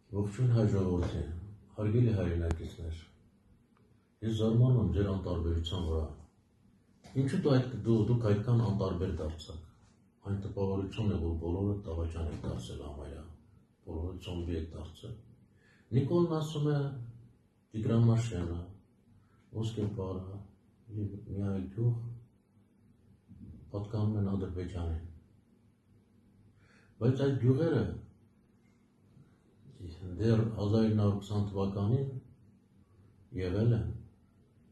Ողջույն հայ ժողովրդի, հարգելի հայրենակիցներ, ես զարմանում եմ ձեր անտարբերության վրա։ Ինչու դուք այդքան անտարբեր դարձաք։ Այն տպավորություն է, որ բոլորը դավաճան եք դարձել համարյա, բոլորը զոմբի եք դարձել։ Նիկոլն ասում է Տիգրամաշենը, Ոսկեպարը և մի այլ գյուղ պատկանում են Ադրբեջանին։ Բայց այդ գյուղերը դեռ 1920 թվականին եղել են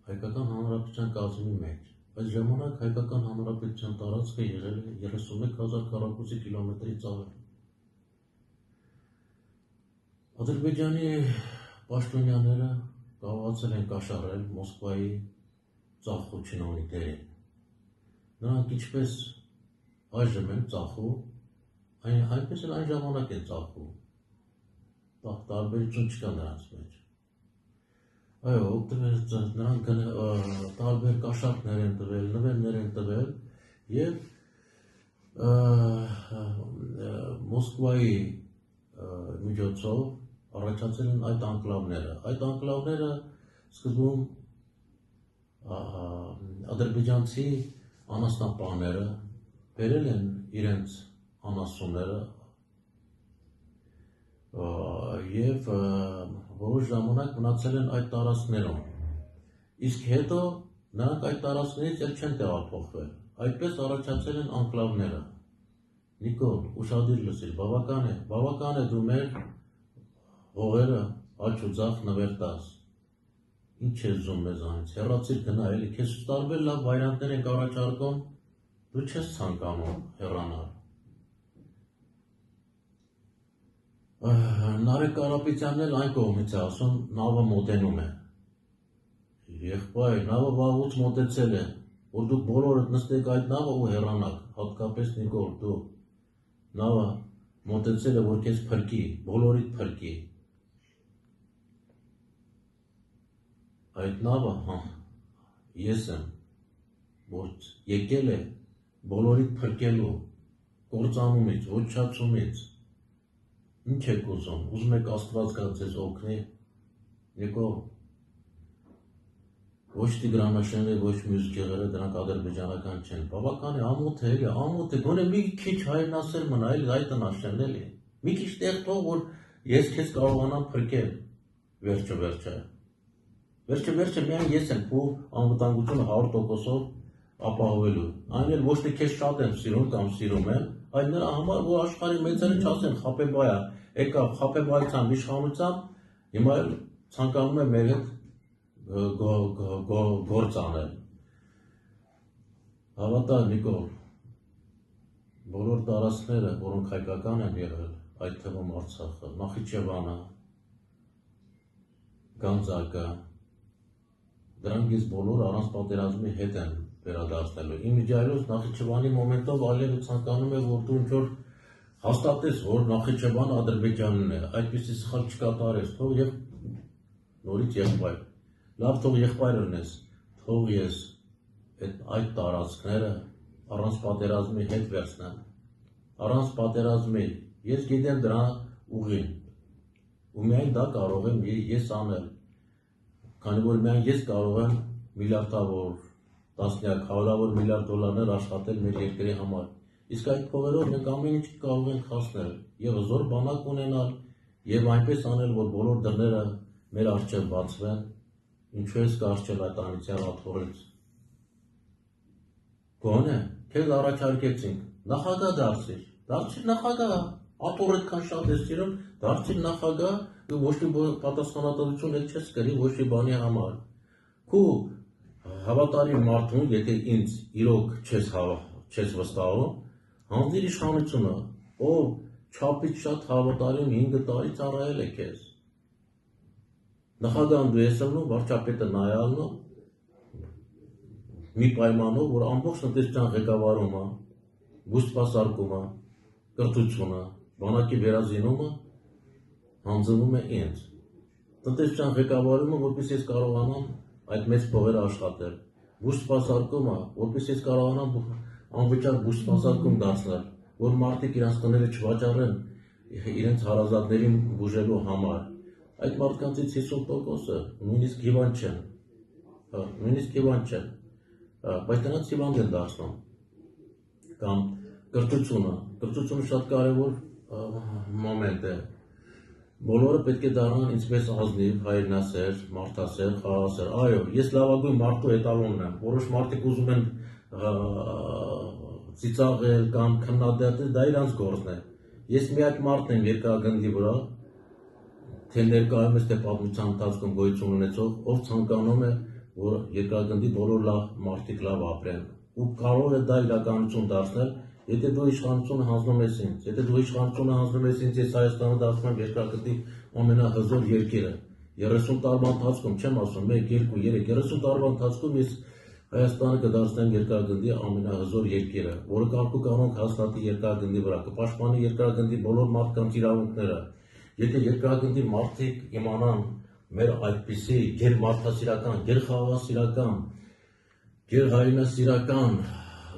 Հայկական Հանրապետության կազմի մեջ, այս ժամանակ Հայկական Հանրապետության տարածքը եղել է 31,000 քառակուսի կիլոմետրի ծավալ։ Ադրբեջանի պաշտոնյաները կարողացել են կաշառել Մոսկվայի ծախու չինովնիկներին։ Նրանք ինչպես այժմ են ծախու, այնպես էլ այն ժամանակ են ծախու։ Տարբերություն չկա նրանց մեջ։ Այո, նրանք տարբեր կաշառքներ են տվել, նվերներ են տվել և Մոսկվայի միջոցով առաջացել են այդ անկլավները։ Այդ անկլավները սկզբում ադրբեջանցի անասնապահները բերել են իրենց անասունները և որոշ ժամանակ մնացել են այդ տարածքներում, իսկ հետո նրանք այդ տարածքներից էլ չեն տեղափոխվել, այդպես առաջացել են անկլավները։ Նիկոլ, ուշադիր լսիր, բավական է դու մեր հողերը աջ ու ձախ նվեր տաս, ինչ ես զում մեզանից, հեռացիր գնա, էլի քեզ տարբեր լավ վայրանտներ ենք առաջարկում, դու չես ցանկանում հեռանալ։ Նարեկ Կարապետյանն էլ այն կողմից է ասում, նավը մոտենում է։ Եղբայր, նավը վաղուց մոտեցել է, որ դուք բոլորդ նստեք այդ նավը ու հեռանաք, հատկապես Նիկոլ, դու նավը մոտեցել է, որ քեզ փրկի, բոլորիդ փրկի։ Այդ նավը ես եմ, որ եկել է բոլորիդ փրկելու, կործանումից, ոչնչացումից։ Ինչ եք ուզում, ուզում եք Աստված գա ձեզ օգնի։ Նիկոլ, ոչ Տիգրամաշենը, ոչ մյուս գյուղերը դրանք ադրբեջանական չեն։ Բավական է, ամոթ է, էլի, ամոթ է, գոնե մի քիչ հայրենասեր մնա, էլի, այտնաշեն, էլի։ Մի քիչ տեղ թող, որ ես քեզ կարողանամ փրկել, վերջը միայն ես եմ քո անվտանգությունը 100%-ով ապահովելու։ Այն էլ ոչ թե քեզ շատ եմ սիրում կամ սիրում եմ, այլ նրա համար, որ աշխարհի մեծերը չասեն Խապեբայա, եկավ Խապեբայցան իշխանությամբ, հիմա էլ ցանկանում է մեր հետ գործ անել։ Հավատա Նիկոլ, բոլոր տարածքները, որոնք հայկական են եղել, այդ թվում Արցախը, Նախիջևանը, Գանձակը, դրանք ես բոլոր առանց պատերազմի հետ եմ վերադարձնելու։ Իմիջիայլոց Նախիջևանի մոմենտով այլևս ցանկանում է, որ դու ինչ-որ հաստատես, որ Նախիջևանը Ադրբեջանն է, այդպիսի սխալ չկատարես, թող և նորից եղբայր, լավ թող եղբայր լինես, թող ես այդ տարածքները առանց պատերազմի հետ վերցնեմ, առանց պատերազմի, ես գիտեմ դրա ուղին, ու միայն դա կարող եմ ես անել, քանի որ միայն ես կարող եմ միլիարդավոր, տասնյակ, հարյուրավոր միլիարդ դոլարներ աշխատել մեր երկրի համար, իսկ այդ փողերով մենք ամեն ինչ կարող ենք հասնել, և հզոր բանակ ունենալ, և այնպես անել, որ բոլոր դռները մեր առջև բացվեն, ինչու ես կհարճել այդ անիծյալ աթոռից։ Գոնե, քեզ առաջարկեցինք, նախագահ դարձիր նախագահ, աթոռ այդքան շատ ես սիրում, դարձիր նախագահ, ոչ մի պատասխանատվություն էլ չես կրի ոչ մի բանի համար։ Քո հավատարիմ մարդուն, եթե ինձ իրոք չես վստահում, հանձիր իշխանությունը, ով չափից շատ հավատարիմ 5 տարի ծառայել է քեզ։ Նախագահն դու ես ելնում, վարչապետը նա է ալնում, մի պայմանով, որ ամբողջ տնտեսության ղեկավարումը, բուսպասարկումը, կրթությունը, բանակի վերազինումը հանձնվում է ինձ։ Տնտեսության ղեկավարումը, որպես ես կարողանամ այդ մեծ փողերը աշխատել, բուսպասարկումը, որպես ես կարողանամ անվճար բուսպասարկում դարձնել, որ մարդիկ իրենց տները չվաճառեն իրենց հարազատներին բուժելու համար, այդ մարդկանցից 50%-ը նույնիսկ հիվանդ չեն, բայց նրանց հիվանդ են դարձնում, կամ կրթությունը շատ կարևոր մոմենտ է, բոլորը պետք է դառնան ինչպես ազնիվ, հայրենասեր, մարդասեր, խաղաղասեր, այո, ես լավագույն մարդու էտալոնն եմ, որոշ մարդիկ ուզում են ծիծաղել կամ քննադատել, դա իրանց գործն է, ես միակ մարդն եմ երկրագնդի վրա, թե ներկայումս թե պատմության ընթացքում գոյություն ունեցող, ով ցանկանում է, որ երկրագնդի բոլոր մարդիկ լավ ապրեն, ու կարող է դա իրականություն դարձնել, եթե դու իշխանությունը հանձնում ես ինձ, ես Հայաստանը դարձնում եմ երկրագնդի ամենահզոր երկիրը, 30 տարվա ընթացքում, չեմ ասում, 1, 2, 3, 30 տարվա ընթացքում ես Հայաստանը կդարձնեմ երկրագնդի ամենահզոր երկիրը, որը կարգուկանոն կհաստատի երկրագնդի վրա, կպաշտպանի երկրագնդի բոլոր մարդկանց իրավունքները, եթե երկրագնդի մարդիկ իմանան մեր այդպիսի գերմարդասիրական, գերխաղաղասիրական, գերհայրենասիրական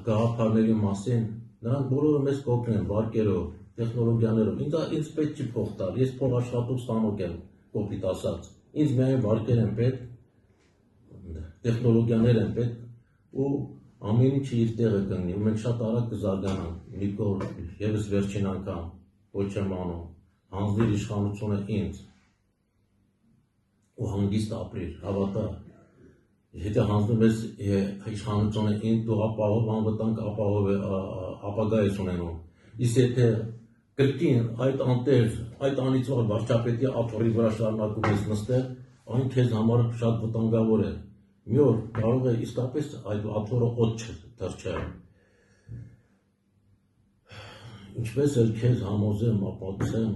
գաղափարների մասին, նրանք բոլորը մեզ կօգնեն վարկերով, տեխնոլոգիաներով, ինձ պետք չի փող տալ, ես փող աշխատող ստանոք եմ, կոպիտ ասած, ինձ միայն վարկեր են պետք, տեխնոլոգիաներ են պետք ու ամեն ինչը իր տեղը կգնի ու մենք շատ արագ կզարգանանք, Նիկոլ, ևս վերջին անգամ, ոչ եմ անում, հանձնիր իշխանությունը ինձ ու հանգիստ ապրիր, հավատա, եթե հանձնում ես իշխանությունը ինձ, դու ապահով անվտանգ ապագա ես ունենում, իսկ եթե կրկին այդ անտեր, այդ անիծվալ վարչապետի աթոռի վրա շարունակում ես նստել, այն քեզ համար շատ վտանգավոր է, մի օր կարող է իսկապես այդ աթոռը օդ չթռչել, ինչպես էլ քեզ համոզեմ, ապացուցեմ,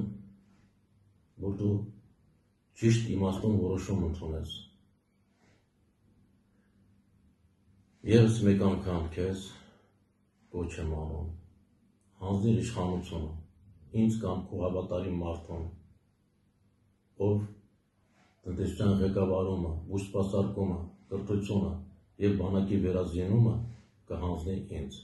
որ դու ճիշտ իմաստուն որոշում ընդունես, ևս մեկ անգամ քեզ ոչ եմ անում, հանձնիր իշխանությունը, ինձ կամ քո հավատարիմ մարդուն, ով տնտեսության ղեկավարումը, բուժսպասարկումը, կրթությունը և բանակի վերազինումը կհանձնի ինձ։